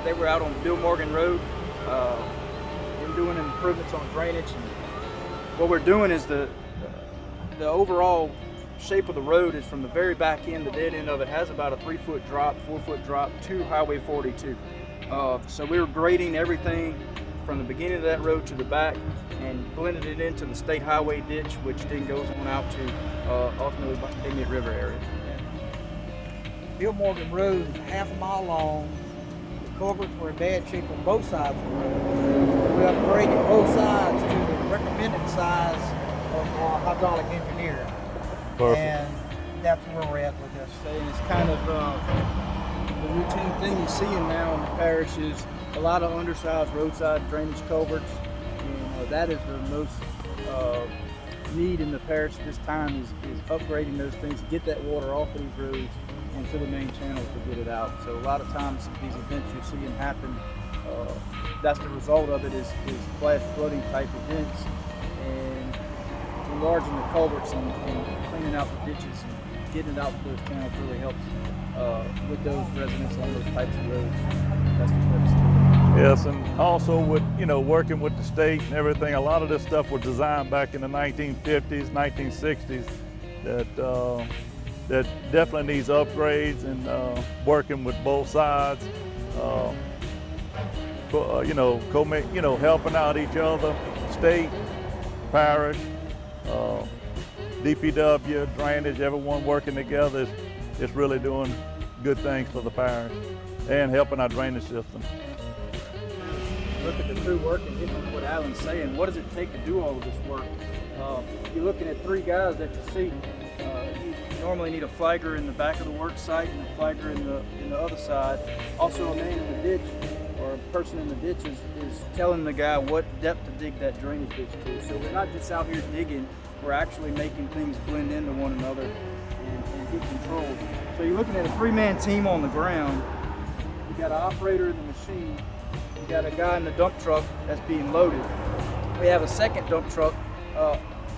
they were out on Bill Morgan Road. We're doing improvements on drainage, and what we're doing is the overall shape of the road is from the very back end. The dead end of it has about a 3-foot drop, 4-foot drop to Highway 42. So we were grading everything from the beginning of that road to the back and blended it into the state highway ditch, which then goes on out to ultimately the Indian River area. Bill Morgan Road is half a mile long. The culverts were in bad shape on both sides of the road. We upgraded both sides to the recommended size of our hydraulic engineer. Perfect. And that's where we're at with this. And it's kind of the routine thing you're seeing now in the parish is a lot of undersized roadside drainage culverts. And that is the most need in the parish at this time is upgrading those things, get that water off of these roads and to the main channels to get it out. So a lot of times these events you're seeing happen, that's the result of it is flash flooding type events, and enlarging the culverts and cleaning out the ditches and getting it out to those channels really helps with those residents on those types of roads. That's the purpose. Yes, and also with, working with the state and everything, a lot of this stuff was designed back in the 1950s, 1960s that definitely needs upgrades, and working with both sides, helping out each other, state, parish, DPW, drainage, everyone working together is really doing good things for the parish and helping our drainage system. Look at the crew work and hitting what Alan's saying. What does it take to do all of this work? You're looking at 3 guys at the seat. You normally need a flagger in the back of the work site and a flagger in the other side. Also, a man in the ditch or a person in the ditch is telling the guy what depth to dig that drainage ditch to. So we're not just out here digging, we're actually making things blend into one another and get control. So you're looking at a 3-man team on the ground. You got an operator in the machine. You got a guy in the dump truck that's being loaded. We have a second dump truck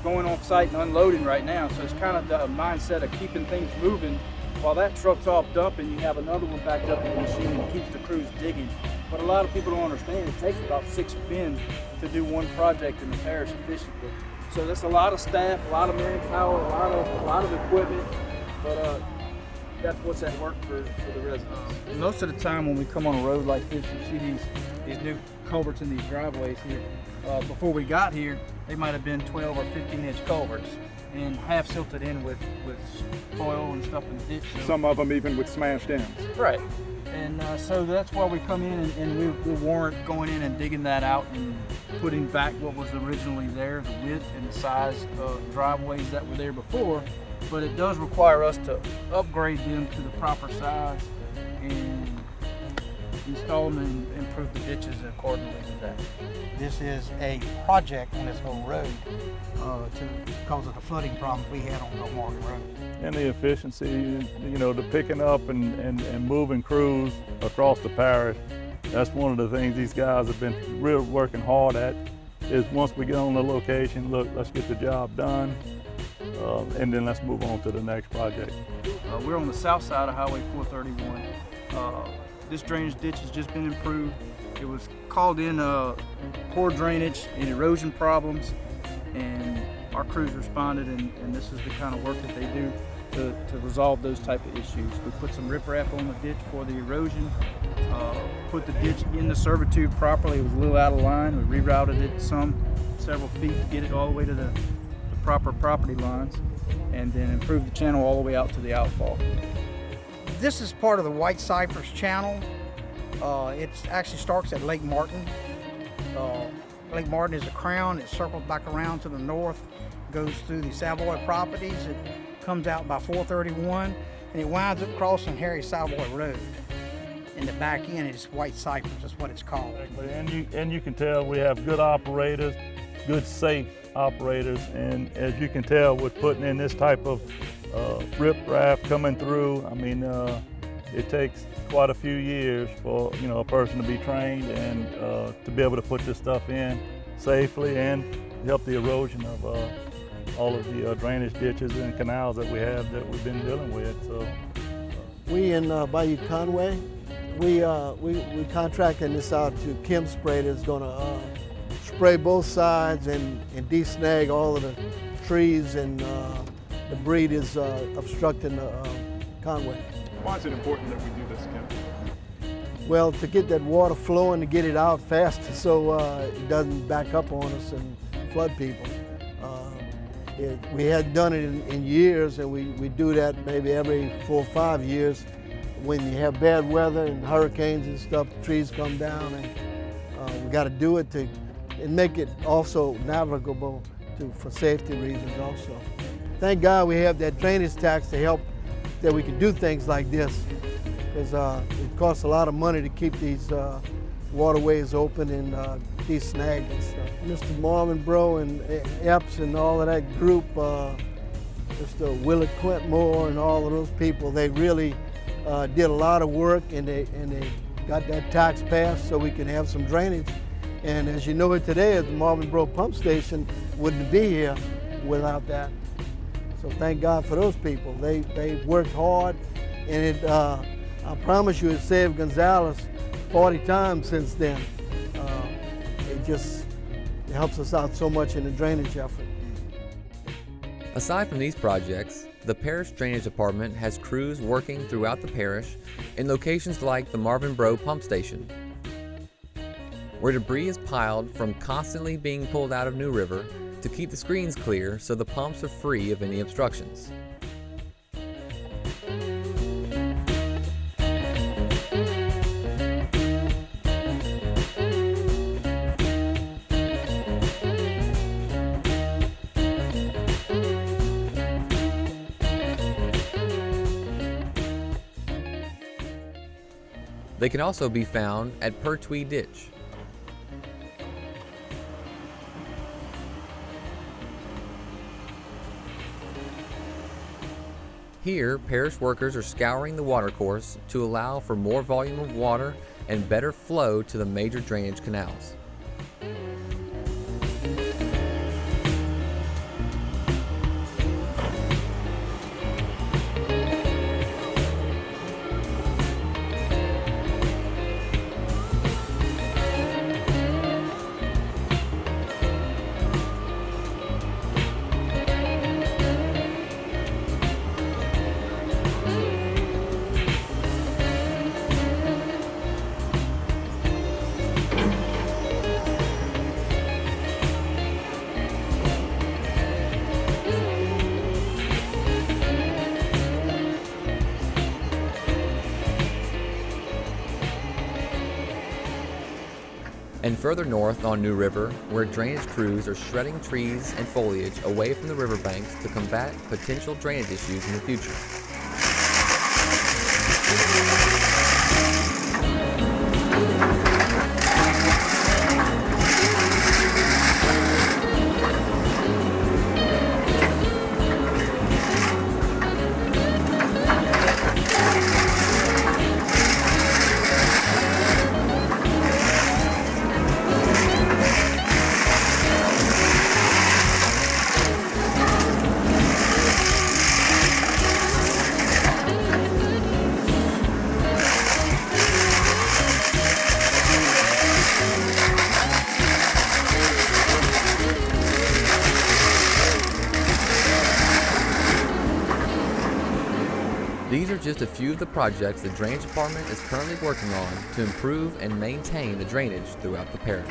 going off site and unloading right now. So it's kind of the mindset of keeping things moving. While that truck's off dumping, you have another one backed up in the machine and keeps the crews digging. But a lot of people don't understand it takes about 6 men to do one project in the parish efficiently. So that's a lot of staff, a lot of manpower, a lot of equipment. But that's what's at work for the residents. Most of the time when we come on a road like this, you see these new culverts in these driveways here. Before we got here, they might have been 12 or 15-inch culverts and half silted in with soil and stuff in the ditch. So, some of them even with smashed ends. right. And so that's why we come in and we warrant going in and digging that out and putting back what was originally there, the width and the size of driveways that were there before. But it does require us to upgrade them to the proper size and install them and improve the ditches accordingly to that. This is a project on this whole road because of the flooding problems we had on Bill Morgan Road. And the efficiency, the picking up and moving crews across the parish. That's one of the things these guys have been really working hard at, is once we get on the location, look, let's get the job done, and then let's move on to the next project. We're on the south side of Highway 431. This drainage ditch has just been improved. It was called in poor drainage and erosion problems, and our crews responded, and this is the kind of work that they do to resolve those type of issues. We put some riprap on the ditch for the erosion, put the ditch in the servitude properly. It was a little out of line. We rerouted it several feet to get it all the way to the proper property lines, and then improved the channel all the way out to the outfall. This is part of the White Cypress Channel. It actually starts at Lake Martin. Lake Martin is a crown. It circles back around to the north, goes through the Savoy properties. It comes out by 431, and it winds up crossing Harry Savoy Road. In the back end is White Cypress, that's what it's called. And you can tell we have good operators, good safe operators, and as you can tell with putting in this type of riprap coming through, I mean, it takes quite a few years for a person to be trained and to be able to put this stuff in safely and help the erosion of all of the drainage ditches and canals that we have that we've been dealing with. So we in Bayou Conway We contracting this out to Kim Spray that's gonna spray both sides and de-snag all of the trees and debris is obstructing the conway. Why is it important that we do this, Kim? Well, to get that water flowing, to get it out faster so it doesn't back up on us and flood people. We hadn't done it in years, and we do that maybe every 4 or 5 years. When you have bad weather and hurricanes and stuff, the trees come down, and we got to do it and make it also navigable for safety reasons also. Thank God we have that drainage tax to help that we can do things like this, because it costs a lot of money to keep these waterways open and de-snagged and stuff. Mr. Marvin Bro and Epps and all of that group, Mr. Willard Quintmore and all of those people, they really did a lot of work, and they got that tax passed so we can have some drainage. And as you know it today, the Marvin Bro pump station wouldn't be here without that. So thank God for those people. They worked hard, and I promise you it saved Gonzales 40 times since then. It helps us out so much in the drainage effort. Aside from these projects, the Parish Drainage Department has crews working throughout the parish in locations like the Marvin Bro pump station, where debris is piled from constantly being pulled out of New River to keep the screens clear so the pumps are free of any obstructions. They can also be found at Pertwee Ditch. Here, parish workers are scouring the watercourse to allow for more volume of water and better flow to the major drainage canals. And further north on New River, where drainage crews are shredding trees and foliage away from the riverbanks to combat potential drainage issues in the future. These are just a few of the projects the Drainage Department is currently working on to improve and maintain the drainage throughout the parish.